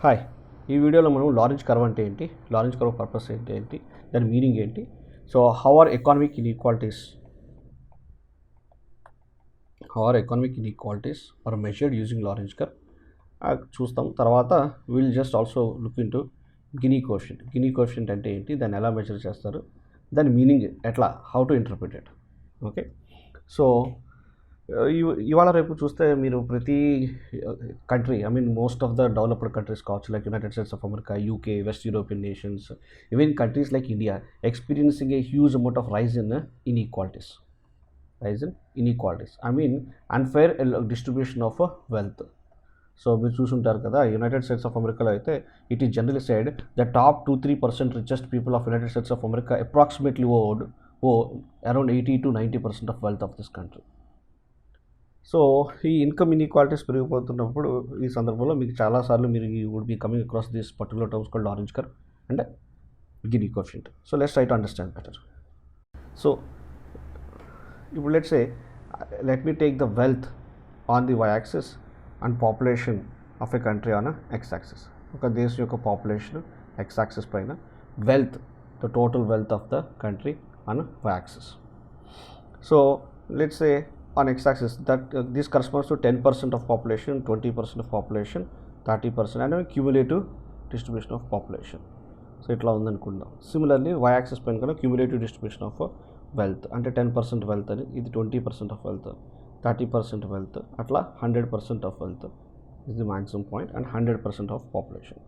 Hi, ఈ వీడియోలో మనం లారెంజ్ కర్వ్ అంటే ఏంటి, లారెంజ్ కర్వ్ పర్పస్ ఏంటి, దాని మీనింగ్ ఏంటి, so how are economic inequalities are measured using Lorenz curve చూస్తాం. తర్వాత will just also look into Gini coefficient అంటే ఏంటి, దాన్ని ఎలా మెజర్ చేస్తారు, దాని మీనింగ్ ఎట్లా, how to interpret it. Okay, so ఇవాళ రేపు చూస్తే మీరు ప్రతి country, most of the developed countries కావచ్చు, like United States of America, UK, West European nations, even countries like India experiencing a huge amount of rise in inequalities. Unfair distribution of wealth. So మీరు చూసుంటారు కదా, United States of అమెరికాలో అయితే it is generally said the top 2-3% richest people of United States of America approximately oh around 80-90% of wealth of this country. So ఈ income inequalities పెరిగిపోతున్నప్పుడు ఈ సందర్భంలో మీకు చాలాసార్లు మీరు would be coming across this particular terms called Lorenz curve and Gini coefficient. So let's try to understand better. So ఇప్పుడు let me take the wealth on the y-axis and population of a country on a x-axis. ఒక దేశం యొక్క population x-axis పైన, wealth, the total wealth of the country on y-axis. So let's say on x-axis that this corresponds to 10% of population, 20% of population, 30% and a cumulative distribution of population. So ఇట్లా ఉందనుకుందాం. Similarly y-axis పైన కన్నా cumulative distribution of wealth అంటే 10% wealth అని, ఇది 20% of wealth, 30% wealth, అట్లా 100% of wealth is the maximum point and 100% of population.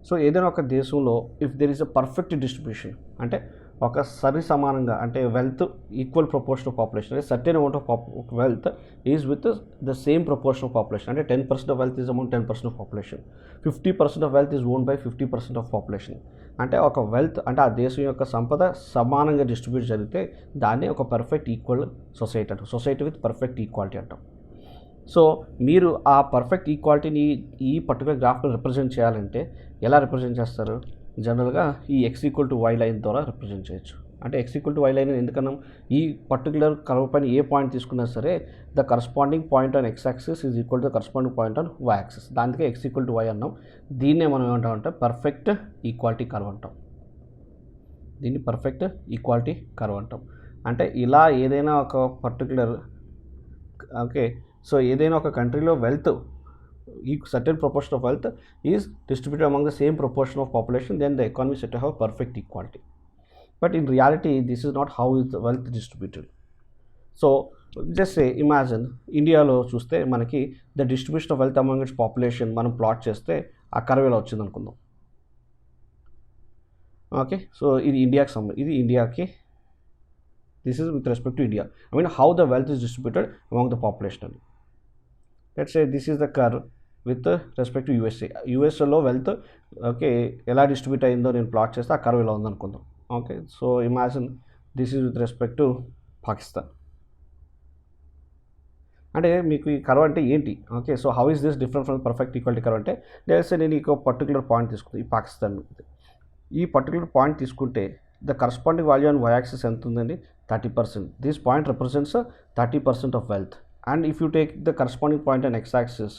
So ఏదైనా ఒక దేశంలో if there is a perfect distribution అంటే ఒక సరి సమానంగా, అంటే wealth equal proportion of population, అంటే certain amount of wealth is with the same proportion of population, అంటే 10% of wealth is amount 10% of population, 50% of wealth is own by 50% of population. అంటే ఒక wealth అంటే ఆ దేశం యొక్క సంపద సమానంగా డిస్ట్రిబ్యూట్ జరిగితే దాన్ని ఒక పర్ఫెక్ట్ ఈక్వల్ సొసైటీ అంటాం, సొసైటీ విత్ పర్ఫెక్ట్ ఈక్వాలిటీ అంటాం. సో మీరు ఆ పర్ఫెక్ట్ ఈక్వాలిటీని ఈ పర్టికులర్ గ్రాఫ్లో రిప్రజెంట్ చేయాలంటే ఎలా రిప్రజెంట్ చేస్తారు? జనరల్గా ఈ x=y లైన్ ద్వారా రిప్రజెంట్ చేయొచ్చు. అంటే x=y లైన్ ఎందుకన్నాం, ఈ పర్టికులర్ కర్వ్ పైన ఏ పాయింట్ తీసుకున్నా సరే the corresponding point on x-axis is equal to the corresponding point on y-axis. దానికే x=y అన్నాం. దీన్నే మనం ఏమంటామంటే పర్ఫెక్ట్ ఈక్వాలిటీ కర్వ్ అంటాం. దీన్ని పర్ఫెక్ట్ ఈక్వాలిటీ కర్వ్ అంటాం. అంటే ఇలా ఏదైనా ఒక పర్టికులర్ సో ఏదైనా ఒక కంట్రీలో wealth certain proportion of wealth is distributed among the same proportion of population, then the economy is said to have perfect equality. But in reality this is not how is the wealth distributed. So just say imagine ఇండియాలో చూస్తే మనకి the distribution of wealth among its population మనం plot చేస్తే ఆ curve ఇలా వచ్చింది అనుకుందాం. Okay, so ఇది ఇండియాకి this is with respect to India. How the wealth is distributed among the population. Let's say this is the curve with respect to యూఎస్ఏలో wealth ఎలా డిస్ట్రిబ్యూట్ అయిందో నేను ప్లాట్ చేస్తే ఆ కర్వ్ ఇలా ఉందనుకుందాం. Okay, so imagine this is with respect to Pakistan. అంటే మీకు ఈ కర్వ్ అంటే ఏంటి? Okay, so how is this different from perfect equality curve అంటే నేను ఈ పర్టికులర్ పాయింట్ తీసుకుంటాను, ఈ పాకిస్తాన్. ఈ పర్టికులర్ పాయింట్ తీసుకుంటే the corresponding value on y-axis ఎంత ఉందండి? 30%. This point represents 30% of wealth. And if you take the corresponding point on x-axis,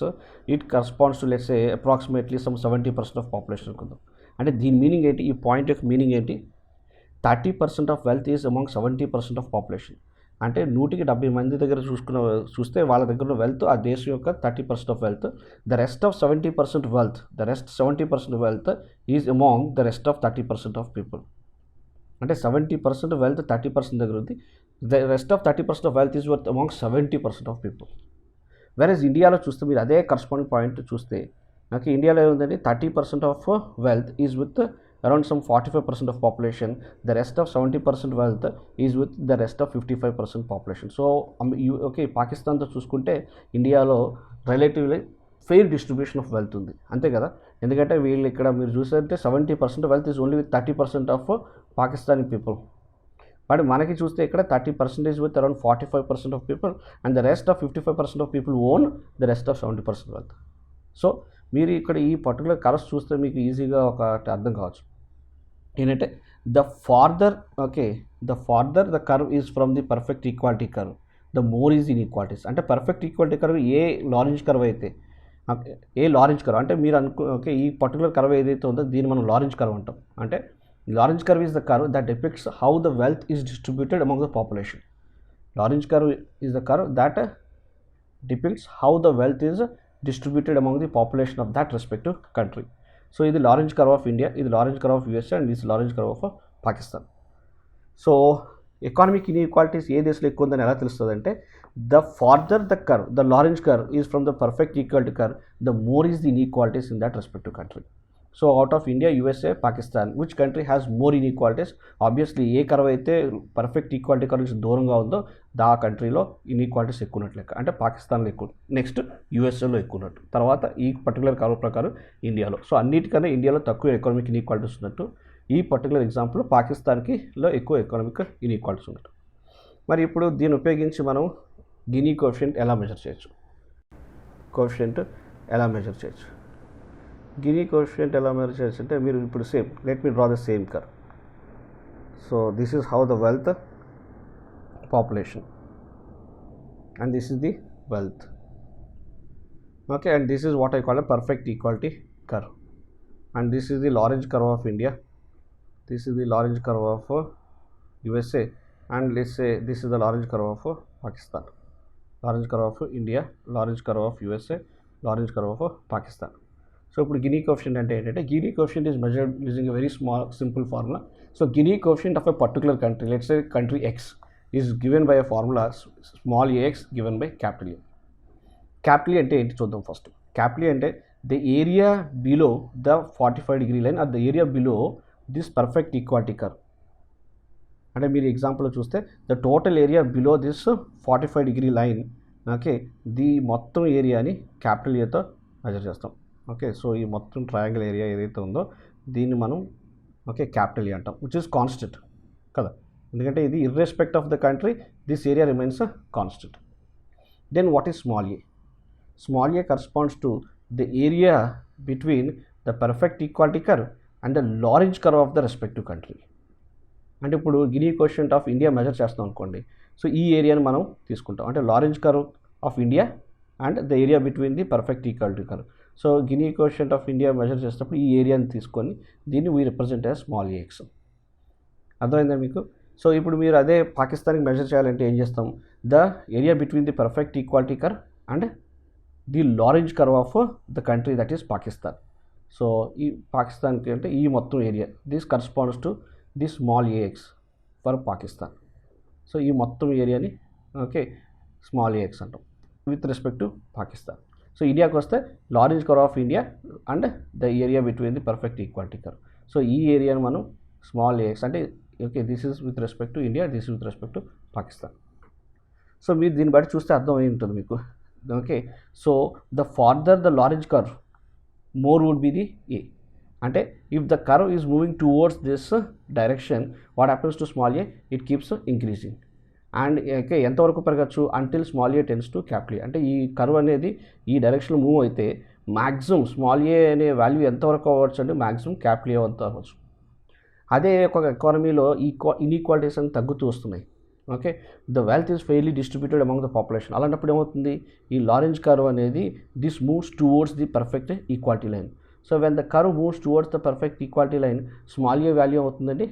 it corresponds to let's say approximately some 70% of population అనుకుందాం. అంటే దీని meaning ఏంటి? ఈ point యొక్క meaning ఏంటి? 30% of wealth is among 70% of population. అంటే 170 మంది దగ్గర చూస్తే వాళ్ళ దగ్గర ఉన్న వెల్త్ ఆ దేశం యొక్క 30% of wealth. The rest of 70% wealth is among the rest of 30% of people. అంటే 70% వెల్త్ 30% దగ్గర ఉంది, the rest of 30% of wealth is worth among 70% of people. Versus ఇండియాలో చూస్తే మీరు అదే కరస్పాండింగ్ పాయింట్ చూస్తే నాకు ఇండియాలో ఏముందండి, 30% of wealth is with around some 45% of population, the rest of 70% wealth is with the rest of 55% population. So పాకిస్తాన్తో చూసుకుంటే ఇండియాలో relatively fair distribution of wealth ఉంది, అంతే కదా. ఎందుకంటే వీళ్ళు ఇక్కడ మీరు చూస్తే 70% wealth is only with 30% of Pakistani people. But మనకి చూస్తే ఇక్కడ 30% with around 45% of people and the rest of 55% of people own the rest of 70% wealth. So మీరు ఇక్కడ ఈ పర్టికులర్ కర్వ్స్ చూస్తే మీకు ఈజీగా ఒకటి అర్థం కావచ్చు ఏంటంటే the farther the curve is from the perfect equality curve, the more is inequalities. అంటే పర్ఫెక్ట్ ఈక్వాలిటీ కర్వ్ ఏ లారెంజ్ కర్వ్ అయితే ఏ లారెంజ్ కర్వ్ అంటే మీరు ఓకే ఈ పర్టికులర్ కర్వ్ ఏదైతే ఉందో దీన్ని మనం లారెంజ్ కర్వ్ అంటాం. అంటే Lorenz curve is the curve that depicts how the wealth is distributed among the population. Lorenz curve is the curve that depicts how the wealth is distributed among the population of that respective country. So ఇది Lorenz curve of India, ఇది Lorenz curve of USA and this Lorenz curve of Pakistan. So economic inequalities ఏ దేశంలో ఎక్కువ ఉందని ఎలా తెలుస్తుంది అంటే the farther the curve, the Lorenz curve is from the perfect equality curve, the more is the inequalities in that respective country. So out of India, USA, Pakistan, which country has more inequalities? Obviously ఏ curve అయితే perfect equality curve నుంచి దూరంగా ఉందో ఆ కంట్రీలో inequalities ఎక్కువ ఉన్నట్లు లెక్క. అంటే పాకిస్తాన్లో ఎక్కువ, నెక్స్ట్ యూఎస్ఏలో ఎక్కువ ఉన్నట్టు, తర్వాత ఈ పర్టికులర్ కర్వ్ ప్రకారం ఇండియాలో. సో అన్నిటికన్నా ఇండియాలో తక్కువ ఎకనామిక్ ఇన్ఈక్వాలిటీస్ ఉన్నట్టు, ఈ పర్టికులర్ ఎగ్జాంపుల్ పాకిస్తాన్కిలో ఎక్కువ ఎకనామిక్ ఇన్ఈక్వాలిటీస్ ఉన్నట్టు. మరి ఇప్పుడు దీన్ని ఉపయోగించి మనం గినీ కోఎఫిషియంట్ ఎలా మెజర్ చేయొచ్చు? గినీ కోఎఫిషియంట్ ఎలా మెజర్ చేయొచ్చు అంటే మీరు ఇప్పుడు same let me draw the same curve. So this is how the wealth population and this is the wealth, okay, and this is what I call a perfect equality curve, and this is the large curve of India, this is the large curve of USA, and let's say this is the large curve of Pakistan, large curve of India, large curve of USA, large curve of Pakistan. So ఇప్పుడు Gini coefficient అంటే ఏంటంటే Gini coefficient is measured using a very small simple formula. So Gini coefficient of a particular country, let's say country X, is given by a formula small ax given by capital A. Capital A అంటే ఏంటి చూద్దాం first. Capital A అంటే the area below the 45 degree line or the area below this perfect equality curve. అంటే మీరు ఎగ్జాంపుల్లో చూస్తే the total area below this 45 degree line, okay, the మొత్తం ఏరియాని capital ఏతో మెజర్ చేస్తాం. ఓకే, సో ఈ మొత్తం ట్రయాంగిల్ ఏరియా ఏదైతే ఉందో దీన్ని మనం ఓకే క్యాపిటల్ ఏ అంటాం, విచ్ ఇస్ కాన్స్టెంట్ కదా, ఎందుకంటే ఇది irrespective of the country this area remains constant. Then what is small a? Small a corresponds to the area between the perfect equality curve and the Lorenz curve of the respective country. అంటే ఇప్పుడు Gini coefficient of India measure చేస్తాం అనుకోండి, so ఈ ఏరియాని మనం తీసుకుంటాం, అంటే Lorenz curve of India and the area between the perfect equality curve. So Gini coefficient of India measure చేసేటప్పుడు ఈ ఏరియాని తీసుకొని దీన్ని we represent as small a x. అర్థమైందా మీకు? సో ఇప్పుడు మీరు అదే పాకిస్తాన్కి మెజర్ చేయాలంటే ఏం చేస్తాం, the area between the perfect equality curve and the Lorenz curve of the country that is Pakistan. So ఈ పాకిస్తాన్కి అంటే ఈ మొత్తం area this corresponds to the small AX for Pakistan. So ఈ మొత్తం ఏరియాని ఓకే స్మాల్ ఏఎక్స్ అంటాం with respect to Pakistan. So ఇండియాకి వస్తే Lorenz curve of India and the area between the perfect equality curve. So ఈ ఏరియాని మనం స్మాల్ ఏఎక్స్ అంటే okay this is with respect to India, this is with respect to Pakistan. So మీరు దీన్ని బట్టి చూస్తే అర్థం అయి ఉంటుంది మీకు. Okay, so the farther the Lorenz curve more would be the a. అంటే if the curve is moving towards this direction what happens to small a, it keeps increasing. And okay ఎంతవరకు పెరగచ్చు, until small a tends to capital A. అంటే ఈ curve అనేది ఈ డైరెక్షన్లో move అయితే maximum small ఏ అనే వాల్యూ ఎంతవరకు అవ్వచ్చు అంటే మ్యాక్సిమం క్యాపిటల్ ఏ అంత అవ్వచ్చు. అదే ఒక ఎకానమీలో ఇన్ఈక్వాలిటీస్ అని తగ్గుతూ వస్తున్నాయి. Okay, the wealth is fairly distributed among the population. అలాంటప్పుడు ఏమవుతుంది, ఈ లారెంజ్ కర్వ్ అనేది this moves towards the perfect equality line. So when the curve moves towards the perfect equality line small A value అవుతుందండి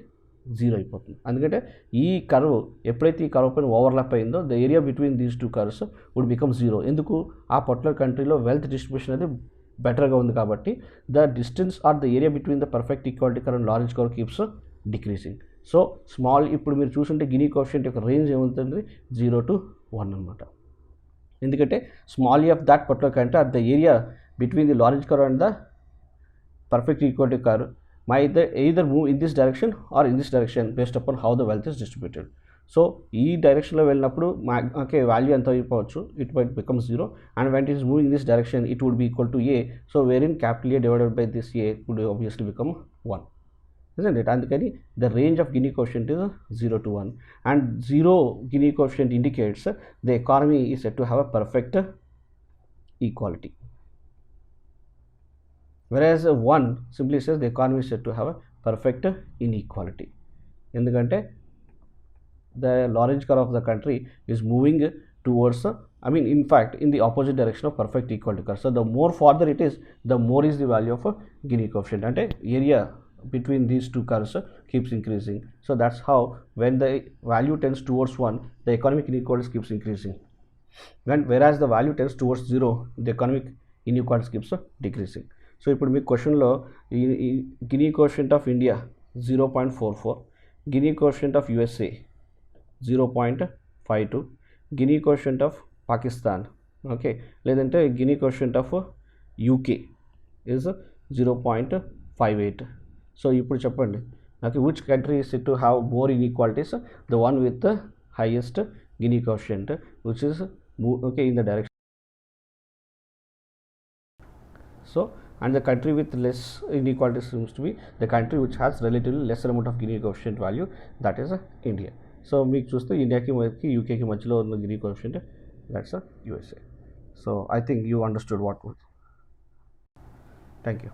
zero అయిపోతుంది. ఎందుకంటే ఈ curve ఎప్పుడైతే ఈ కర్వ్ పైన ఓవర్లాప్ అయిందో the area between these two curves would become zero. ఎందుకు, ఆ పర్టికులర్ కంట్రీలో వెల్త్ డిస్ట్రిబ్యూషన్ అనేది బెటర్గా ఉంది కాబట్టి the distance or the area between the perfect equality curve and Lorenz curve keeps decreasing. So small ఇప్పుడు మీరు చూసుంటే గినీ కోఎఫిషియంట్ యొక్క రేంజ్ ఏమవుతుంది 0 to 1 అనమాట. ఎందుకంటే small A of that particular country or the area between the Lorenz curve and the perfect equality curve might either move in this direction or in this direction based upon how the wealth is distributed. So ఈ డైరెక్షన్లో వెళ్ళినప్పుడు okay value ఎంత అయిపోవచ్చు, it might become 0, and when it is moving this direction it would be equal to A. So where in capital A divided by this A would obviously become 1, isn't it? అందుకని the range of Gini coefficient is 0 to 1, and 0 Gini coefficient indicates the economy is said to have a perfect equality. Whereas 1 simply says the economy is said to have a perfect inequality. ఎందుకంటే the large curve of the country is moving towards I mean, in fact, in the opposite direction of perfect equality curve. So the more farther it is, the more is the value of a Gini coefficient, and area between these two curves keeps increasing. So that's how when the value tends towards 1, the economic inequality keeps increasing, and whereas the value tends towards 0, the economic inequality keeps decreasing. So ఇప్పుడు మీ క్వశ్చన్లో ఈ Gini coefficient of India 0.44, Gini coefficient of USA 0.52, Gini coefficient of Pakistan, okay, లేదంటే Gini coefficient of UK is 0.58. So ఇప్పుడు చెప్పండి నాకు which country is said to have more inequalities? The one with the highest Gini coefficient, which is okay in the direction. So, and the country with less inequality seems to be the country which has relatively lesser amount of Gini coefficient value, that is India. So మీకు చూస్తే ఇండియాకి మనకి యూకేకి మధ్యలో ఉన్న Gini coefficient, that's USA. So I think you understood what was. Thank you.